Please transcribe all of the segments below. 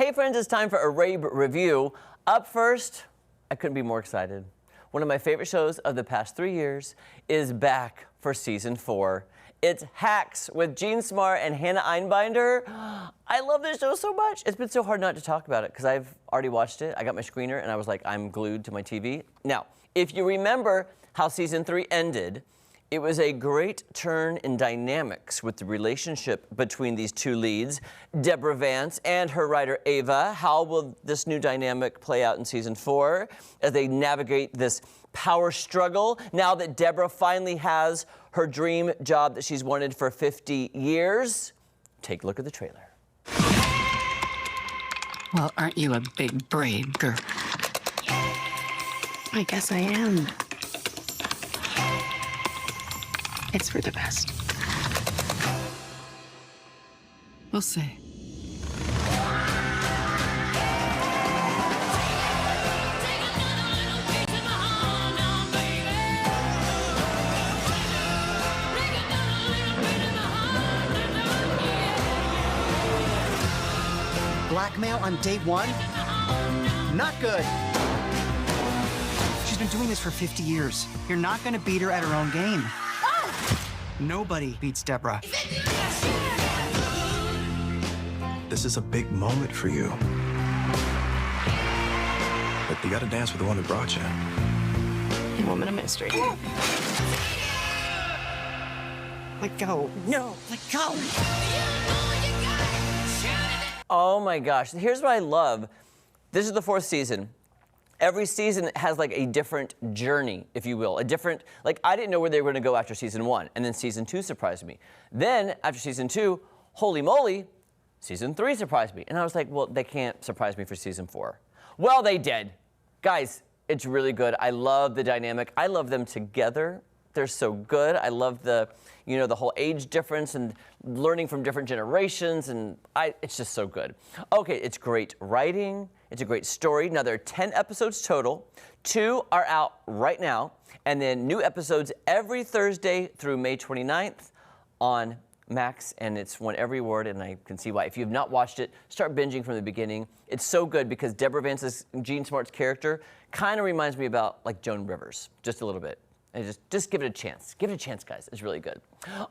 Hey friends, it's time for a Rabe review. Up first, I couldn't be more excited. One of my favorite shows of the past 3 years is back for season 4. It's Hacks with Jean Smart and Hannah Einbinder. I love this show so much. It's been so hard not to talk about it because I've already watched it. I got my screener and I was like, I'm glued to my TV. Now, if you remember how season 3 ended, it was a great turn in dynamics with the relationship between these two leads, Deborah Vance and her writer Ava. How will this new dynamic play out in season 4 as they navigate this power struggle now that Deborah finally has her dream job that she's wanted for 50 years? Take a look at the trailer. Well, aren't you a big, brave girl? I guess I am. It's for the best. We'll see. Blackmail on day one? Not good. She's been doing this for 50 years. You're not gonna beat her at her own game. Nobody beats Deborah. This is a big moment for you. But you gotta dance with the one that brought you. A woman of mystery. Let go. No, let go. Oh my gosh, here's what I love. This is the 4th season. Every season has like a different journey, if you will, a different, like I didn't know where they were gonna go after season 1, and then season 2 surprised me. Then after season 2, holy moly, season 3 surprised me. And I was like, well, they can't surprise me for season 4. Well, they did. Guys, it's really good. I love the dynamic. I love them together. They're so good. I love the, you know, the whole age difference and learning from different generations, and it's just so good. Okay, it's great writing. It's a great story. Now, there are 10 episodes total. 2 are out right now, and then new episodes every Thursday through May 29th on Max, and it's won every award, and I can see why. If you have not watched it, start binging from the beginning. It's so good because Deborah Vance's Jean Smart's character kind of reminds me about like Joan Rivers, just a little bit. And just give it a chance. Give it a chance, guys. It's really good.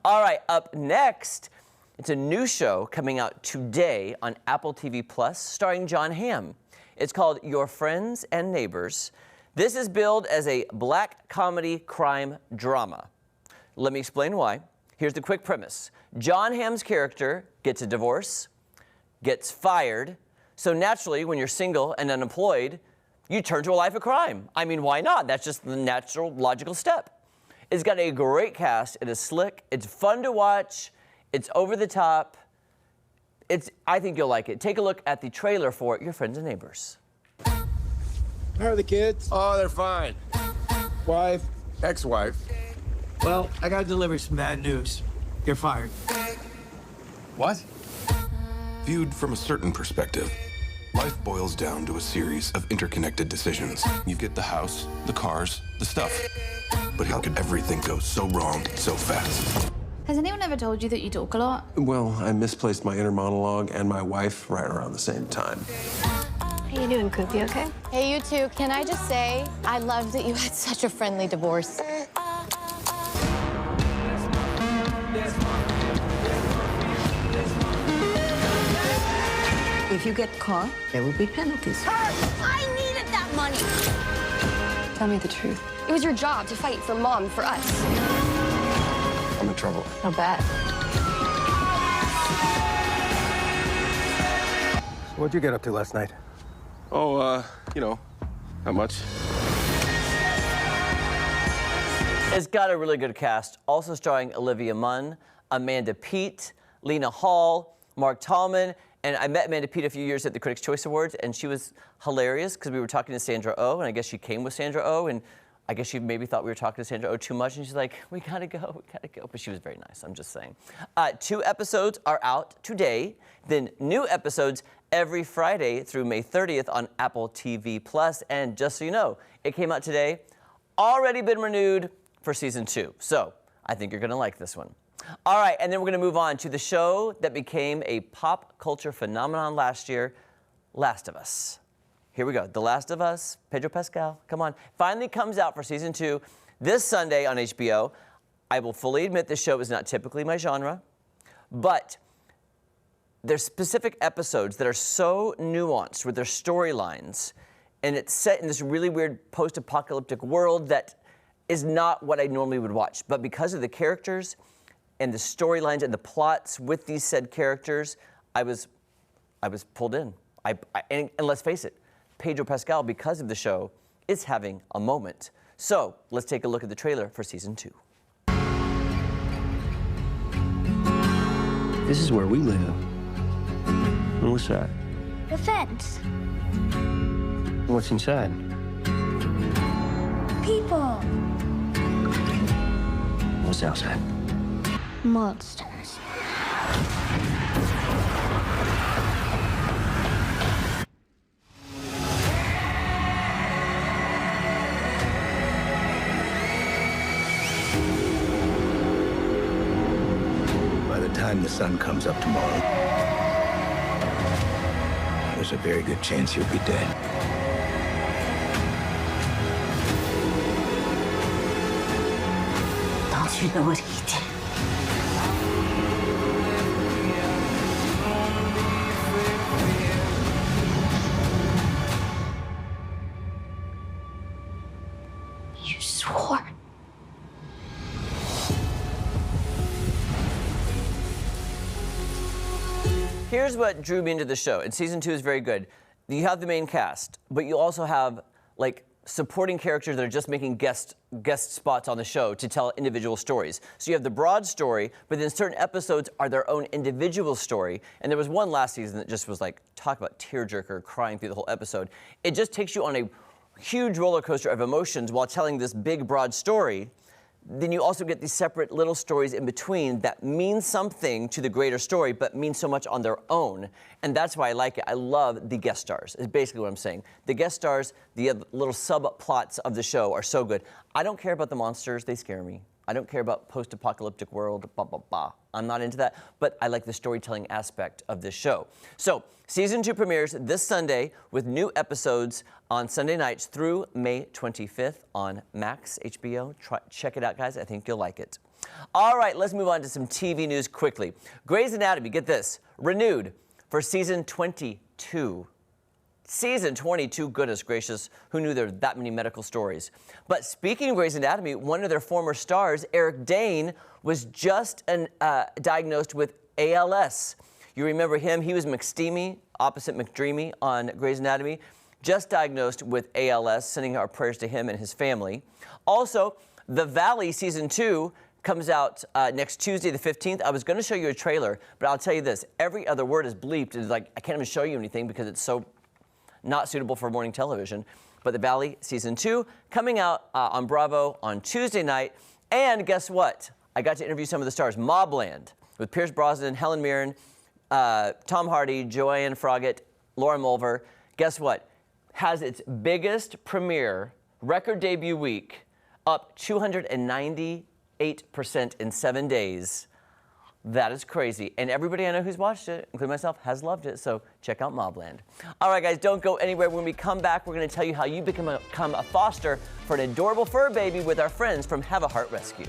All right, up next, it's a new show coming out today on Apple TV Plus, starring Jon Hamm. It's called Your Friends and Neighbors. This is billed as a black comedy crime drama. Let me explain why. Here's the quick premise. Jon Hamm's character gets a divorce, gets fired, so naturally, when you're single and unemployed, you turn to a life of crime. I mean, why not? That's just the natural, logical step. It's got a great cast. It is slick. It's fun to watch. It's over the top. I think you'll like it. Take a look at the trailer for Your Friends and Neighbors. How are the kids? Oh, they're fine. Wife? Ex-wife. Well, I gotta deliver some bad news. You're fired. What? Viewed from a certain perspective, life boils down to a series of interconnected decisions. You get the house, the cars, the stuff. But how could everything go so wrong so fast? Has anyone ever told you that you talk a lot? Well, I misplaced my inner monologue and my wife right around the same time. How you doing, Coop? You okay? Hey, you two. Can I just say, I love that you had such a friendly divorce. If you get caught, there will be penalties. I needed that money. Tell me the truth. It was your job to fight for Mom, for us. I'm in trouble. How bad? What'd you get up to last night? Oh, you know, not much. It's got a really good cast, also starring Olivia Munn, Amanda Peet, Lena Hall, Mark Tallman, and I met Amanda Peet a few years at the Critics' Choice Awards, and she was hilarious because we were talking to Sandra Oh, and I guess she came with Sandra Oh, and I guess she maybe thought we were talking to Sandra Oh too much, and she's like, we gotta go, but she was very nice, I'm just saying. 2 episodes are out today, then new episodes every Friday through May 30th on Apple TV Plus, and just so you know, it came out today, already been renewed for season 2, so I think you're gonna like this one. All right, and then we're gonna move on to the show that became a pop culture phenomenon last year, Last of Us. Here we go. The Last of Us, Pedro Pascal, come on. Finally comes out for season 2 this Sunday on HBO. I will fully admit this show is not typically my genre, but there's specific episodes that are so nuanced with their storylines, and it's set in this really weird post-apocalyptic world that is not what I normally would watch. But because of the characters and the storylines and the plots with these said characters, I was pulled in. And let's face it, Pedro Pascal, because of the show, is having a moment. So let's take a look at the trailer for season 2. This is where we live. What's that? The fence. What's inside? People. What's outside? Monsters. By the time the sun comes up tomorrow, there's a very good chance you'll be dead. Don't you know what he did? You swore. Here's what drew me into the show, and season 2 is very good. You have the main cast, but you also have like supporting characters that are just making guest spots on the show to tell individual stories. So you have the broad story, but then certain episodes are their own individual story. And there was one last season that just was like, talk about tearjerker, crying through the whole episode. It just takes you on a huge roller coaster of emotions while telling this big, broad story. Then you also get these separate little stories in between that mean something to the greater story, but mean so much on their own. And that's why I like it. I love the guest stars, is basically what I'm saying. The guest stars, the little subplots of the show are so good. I don't care about the monsters, they scare me. I don't care about post-apocalyptic world, blah, blah, blah. I'm not into that, but I like the storytelling aspect of this show. So, season 2 premieres this Sunday with new episodes on Sunday nights through May 25th on Max HBO. Check it out, guys. I think you'll like it. All right, let's move on to some TV news quickly. Grey's Anatomy, get this, renewed for season 22. Season 22, goodness gracious, who knew there were that many medical stories? But speaking of Grey's Anatomy, one of their former stars, Eric Dane, was just diagnosed with ALS. You remember him? He was McSteamy, opposite McDreamy on Grey's Anatomy, just diagnosed with ALS, sending our prayers to him and his family. Also, The Valley Season 2 comes out next Tuesday, the 15th. I was going to show you a trailer, but I'll tell you this. Every other word is bleeped. It's like, I can't even show you anything because it's so not suitable for morning television. But The Valley Season 2 coming out on Bravo on Tuesday night. And guess what? I got to interview some of the stars. Mobland with Pierce Brosnan, Helen Mirren, Tom Hardy, Joanne Froggatt, Laura Mulver. Guess what? Has its biggest premiere, record debut week, up 298% in 7 days. That is crazy. And everybody I know who's watched it, including myself, has loved it. So check out Mobland. All right, guys, don't go anywhere. When we come back, we're going to tell you how you become a foster for an adorable fur baby with our friends from Have a Heart Rescue.